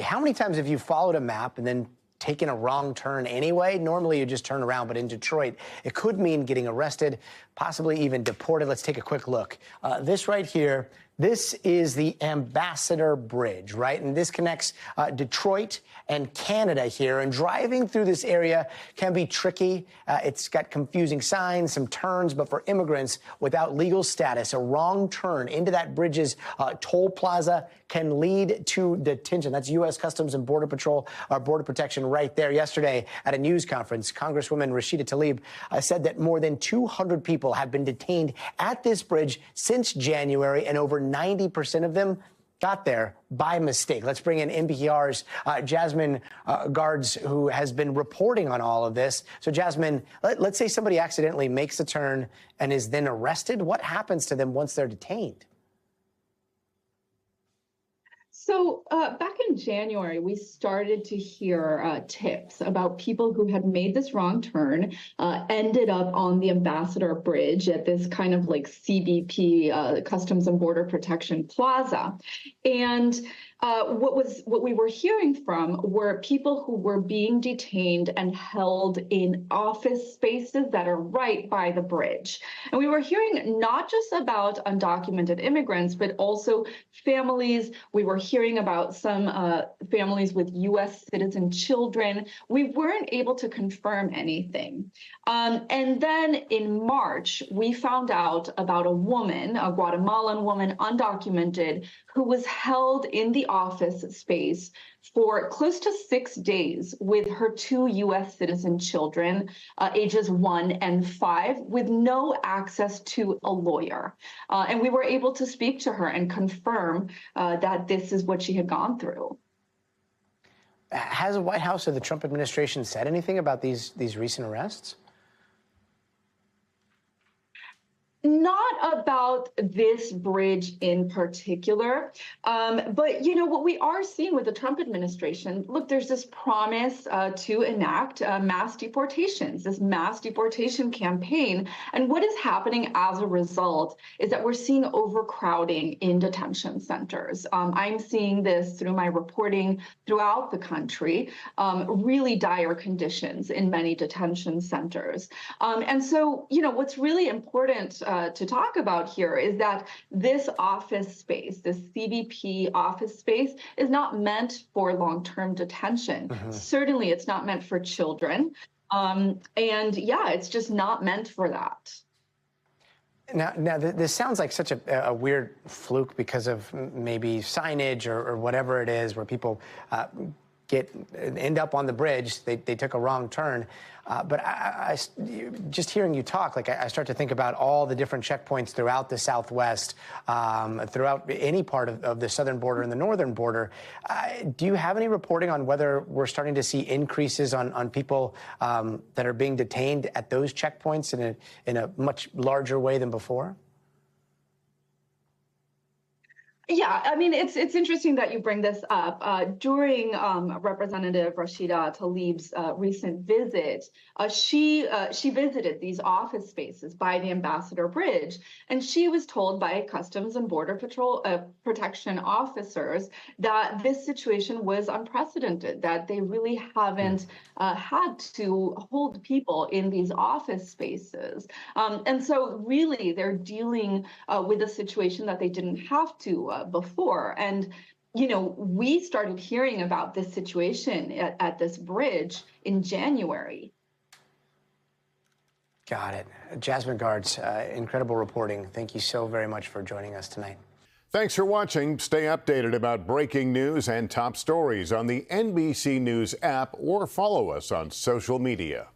How many times have you followed a map and then taken a wrong turn anyway? Normally you just turn around, but in Detroit, it could mean getting arrested, possibly even deported. Let's take a quick look. This right here, this is the Ambassador Bridge, right? And this connects Detroit and Canada here. And driving through this area can be tricky. It's got confusing signs, some turns, but for immigrants without legal status, a wrong turn into that bridge's toll plaza can lead to detention. That's U.S. Customs and Border Patrol, Border Protection right there. Yesterday at a news conference, Congresswoman Rashida Tlaib said that more than 200 people have been detained at this bridge since January, and over 90% of them got there by mistake. Let's bring in NPR's Jasmine Garsd, who has been reporting on all of this. So, Jasmine, let's say somebody accidentally makes a turn and is then arrested. What happens to them once they're detained? So back in January, we started to hear tips about people who had made this wrong turn, ended up on the Ambassador Bridge at this kind of like CBP, Customs and Border Protection Plaza. And what we were hearing from were people who were being detained and held in office spaces that are right by the bridge. And we were hearing not just about undocumented immigrants, but also families. We were hearing about some families with U.S. citizen children. We weren't able to confirm anything. And then in March, we found out about a woman, a Guatemalan woman, undocumented, who was held in the office space for close to 6 days with her 2 U.S. citizen children, ages 1 and 5, with no access to a lawyer. And we were able to speak to her and confirm that this is what she had gone through. Has the White House or the Trump administration said anything about these recent arrests? Not about this bridge in particular, but what we are seeing with the Trump administration, look, there's this promise to enact mass deportations, this mass deportation campaign. And what is happening as a result is that we're seeing overcrowding in detention centers. I'm seeing this through my reporting throughout the country, really dire conditions in many detention centers. And so, what's really important to talk about here is that this office space, this CBP office space, is not meant for long-term detention. Mm-hmm. Certainly, it's not meant for children. And yeah, it's just not meant for that. Now, this sounds like such a weird fluke because of maybe signage or whatever it is, where people end up on the bridge. They took a wrong turn. But I just hearing you talk, I start to think about all the different checkpoints throughout the Southwest, throughout any part of the southern border and the northern border. Do you have any reporting on whether we're starting to see increases on people that are being detained at those checkpoints in a much larger way than before? Yeah, I mean, it's interesting that you bring this up. During Representative Rashida Tlaib's recent visit, she visited these office spaces by the Ambassador Bridge, and she was told by Customs and Border Patrol protection officers that this situation was unprecedented, that they really haven't had to hold people in these office spaces. And so really, they're dealing with a situation that they didn't have to before. And, we started hearing about this situation at this bridge in January. Got it. Jasmine Garsd, incredible reporting. Thank you so very much for joining us tonight. Thanks for watching. Stay updated about breaking news and top stories on the NBC News app or follow us on social media.